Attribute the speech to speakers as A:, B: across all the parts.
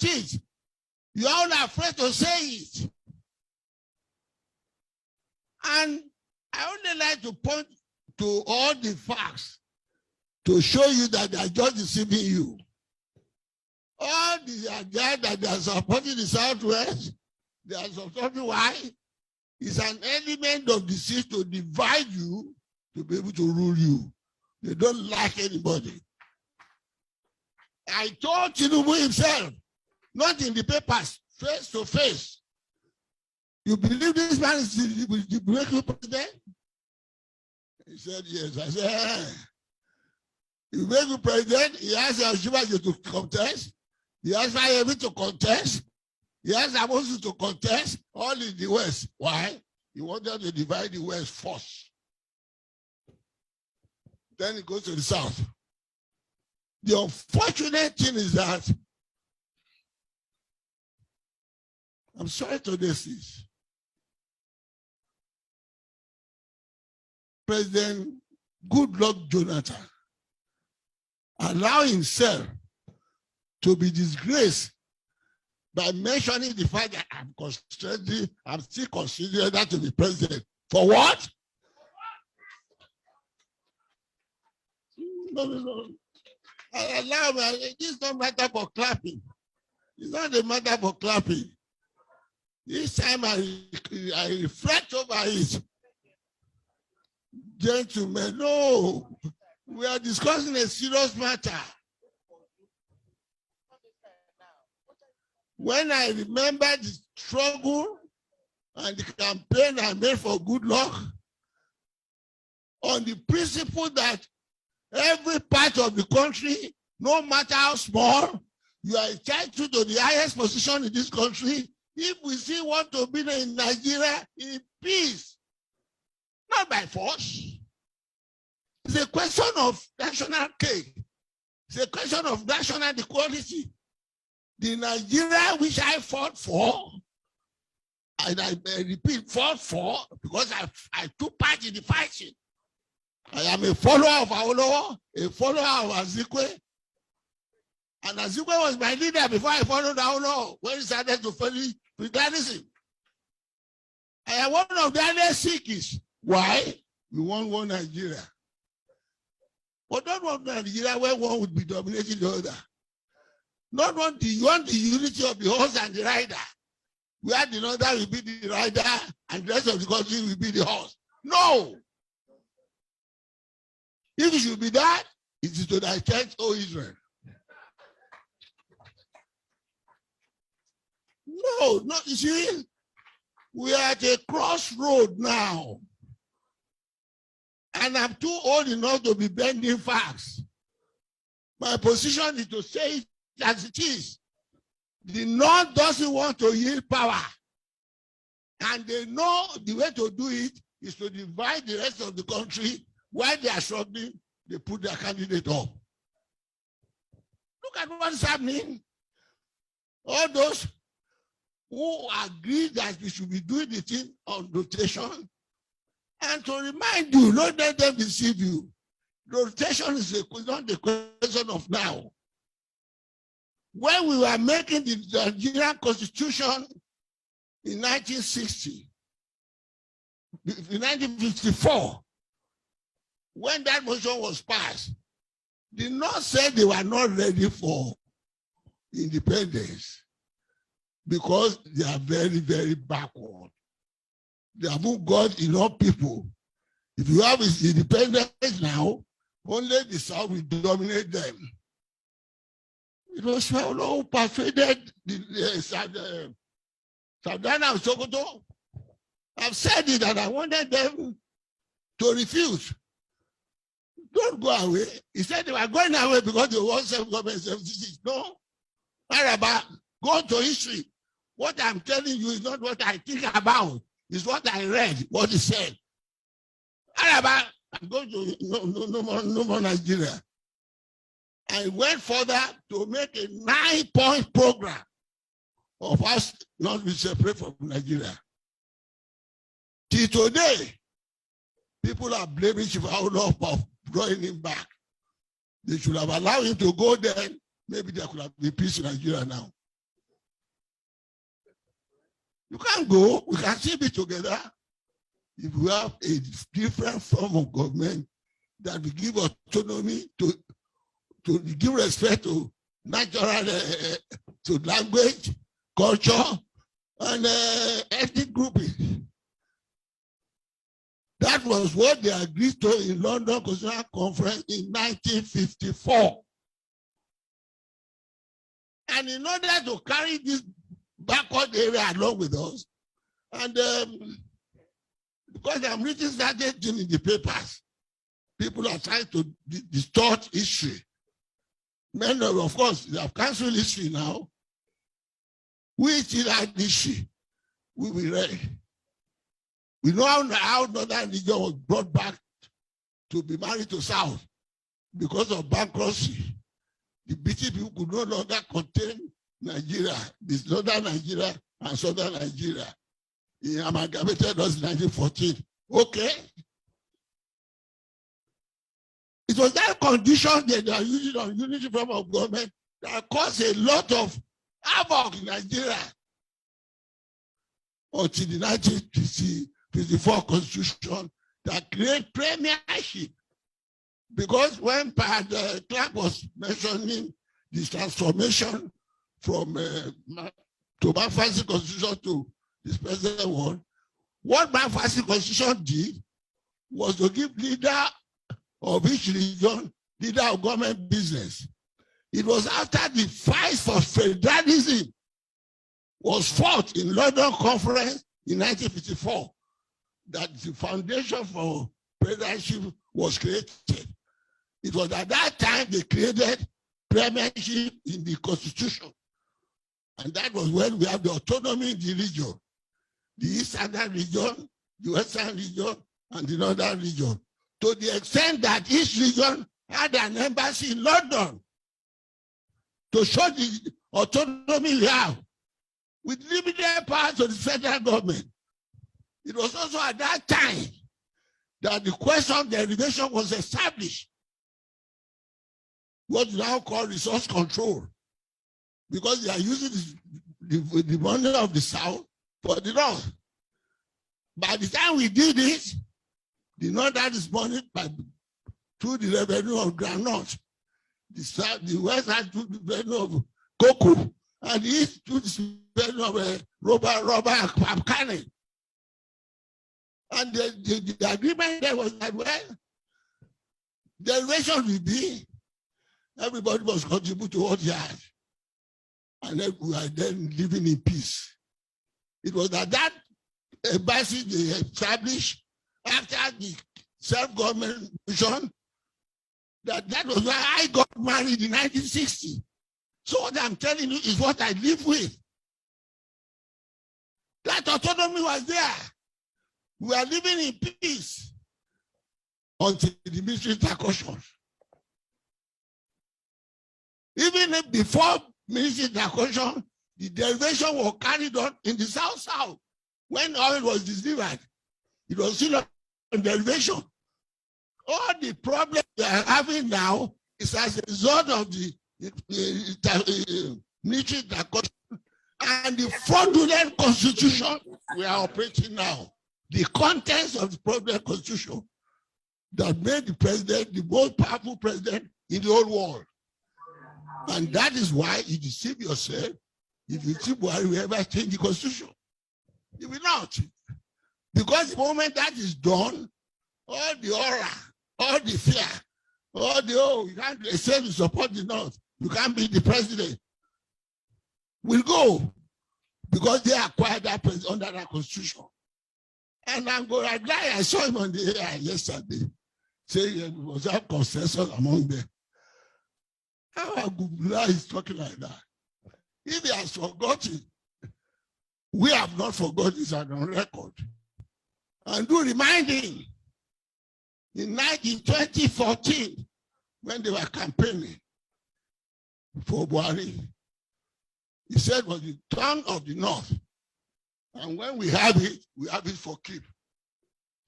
A: it. You're all afraid to say it. And I only like to point to all the facts to show you that they are just deceiving you. All the guys that they are supporting the Southwest, they are supporting why? It's an element of deceit to divide you, to be able to rule you. They don't like anybody. I told Tinubu himself, not in the papers, face to face. You believe this man is the breakthrough president? He said, yes. I said, the breakthrough president, he asked Yashiba to contest. He asked Fayebi to contest. He asked Amosu to contest, all in the West. Why? He wanted to divide the West first. Then he goes to the South. The unfortunate thing is that, I'm sorry to this, President Goodluck Jonathan allowed himself to be disgraced by mentioning the fact that I'm still considering that to be president. For what? No. Allow me. This is not a matter for clapping. It's not a matter for clapping. This time I reflect over it. Gentlemen, no. We are discussing a serious matter. When I remember the struggle and the campaign I made for Goodluck, on the principle that every part of the country, no matter how small, you are entitled to the highest position in this country if we still want to be in Nigeria in peace, not by force. It's a question of national cake. It's a question of national equality. The Nigeria which I fought for, and I repeat, fought for, because I took part in the fighting. I am a follower of Awolowo, a follower of Azikwe. And Azikwe was my leader before I followed Awolowo, when he started to follow Brigadianism. I am one of the earliest Sikhs. Why? We want one Nigeria. But not one Nigeria where one would be dominating the other. Not one, you want the unity of the horse and the rider. Where the other will be the rider and the rest of the country will be the horse. No! If it should be that, it is to thy church, O Israel. No, you see, we are at a crossroad now. And I'm too old enough to be bending facts. My position is to say it as it is. The North doesn't want to yield power. And they know the way to do it is to divide the rest of the country. While they are struggling, they put their candidate up. Look at what's happening. All those who agree that we should be doing the thing on rotation. And to remind you, don't let them deceive you. Rotation is not the question of now. When we were making the Nigerian Constitution in 1960, in 1954, when that motion was passed, the North said they were not ready for independence because they are very, very backward. They haven't got enough people. If you have independence now, only the South will dominate them. It was who persuaded the Savannah of Sokoto. I've said it and I wanted them to refuse. Don't go away. He said they were going away because they want self-government services. No. Araba, go to history. What I'm telling you is not what I think about. It's what I read, what he said. Araba, I'm going to no more Nigeria. I went further to make a 9-point program of us not be separate from Nigeria. Till today, people are blaming Chief Awolowo for drawing him back. They should have allowed him to go there. Maybe there could have been peace in Nigeria now. You can't go. We can still be together if we have a different form of government that will give autonomy to give respect to natural, to language, culture, and ethnic grouping. That was what they agreed to in London Constitutional Conference in 1954. And in order to carry this backward area along with us, and because I'm reading certain things in the papers, people are trying to distort history. Men, of course, they have cancelled history now. We still have history. We will read. We know how northern region was brought back to be married to South because of bankruptcy. The British people could no longer contain Nigeria, this northern Nigeria and southern Nigeria. He amalgamated us in 1914. Okay. It was that condition that they are using on unity form of government that caused a lot of havoc in Nigeria until the 1954 Constitution that created premiership. Because when Clark was mentioning this transformation from to Belfast Constitution to this present one, what Belfast Constitution did was to give leader of each region, leader of government business. It was after the fight for federalism was fought in London Conference in 1954 that the foundation for presidency was created. It was at that time they created premiership in the Constitution. And that was when we have the autonomy in the region. The Eastern region, the Western region, and the Northern region. To the extent that each region had an embassy in London to show the autonomy we have with limited power to the federal government. It was also at that time that the question of derivation was established. What we now call resource control, because they are using the money of the South for the North. By the time we did it, the North had this money through the revenue of groundnut. The South, the West had through the revenue of cocoa, and the East through the revenue of rubber and palm kernel. And the agreement there was that, well, derivation will be everybody must contribute to what he had. And then we are then living in peace. It was that embassy they established after the self-government vision that was why I got married in 1960. So what I'm telling you is what I live with. That autonomy was there. We are living in peace until the military intercussions. Even before military intercussion, the derivation was carried on in the South-South. When oil was delivered, it was still on derivation. All the problems we are having now is as a result of the military intercussion and the fraudulent constitution we are operating now. The contents of the fraudulent constitution that made the president the most powerful president in the whole world. And that is why you deceive yourself if you think Buhari will ever change the constitution. You will not. Because the moment that is done, all the aura, all the fear, all the, oh, you can't say you support the North, you can't be the president, will go. Because they acquired that president under that constitution. And I'm glad I saw him on the air yesterday, saying it was a consensus among them. How Agubula is talking like that? If he has forgotten, we have not forgotten, it's on record. And do remind him, in 2014, when they were campaigning for Buhari, he said it was the tongue of the North. And when we have it for keep.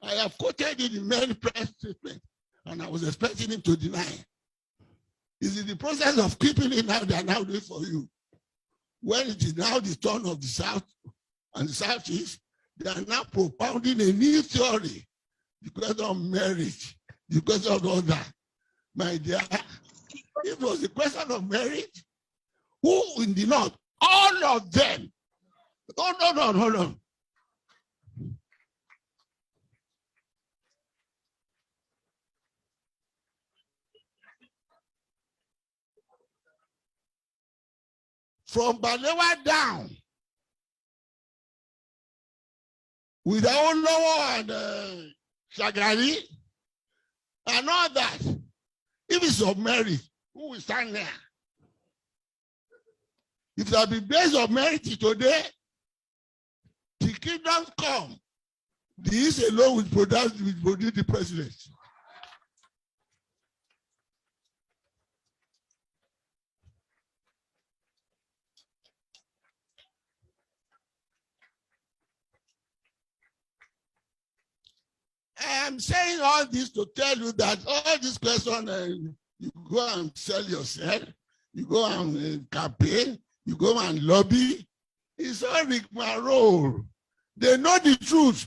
A: I have quoted it in many press statements, and I was expecting him to deny. Is it the process of keeping it now they are now doing for you? When it is now the turn of the South and the Southeast, they are now propounding a new theory because of marriage, because of all that. My dear, if it was a question of marriage, who in the North? All of them. Hold on. From Balewa down, with Awolowo and Shagari, and all that, if it's of merit, who will stand there? If there be based on merit today, the kingdom come. The East alone will produce the president. I am saying all this to tell you that all this question, you go and sell yourself, you go and campaign, you go and lobby, it's all rigmarole. They know the truth.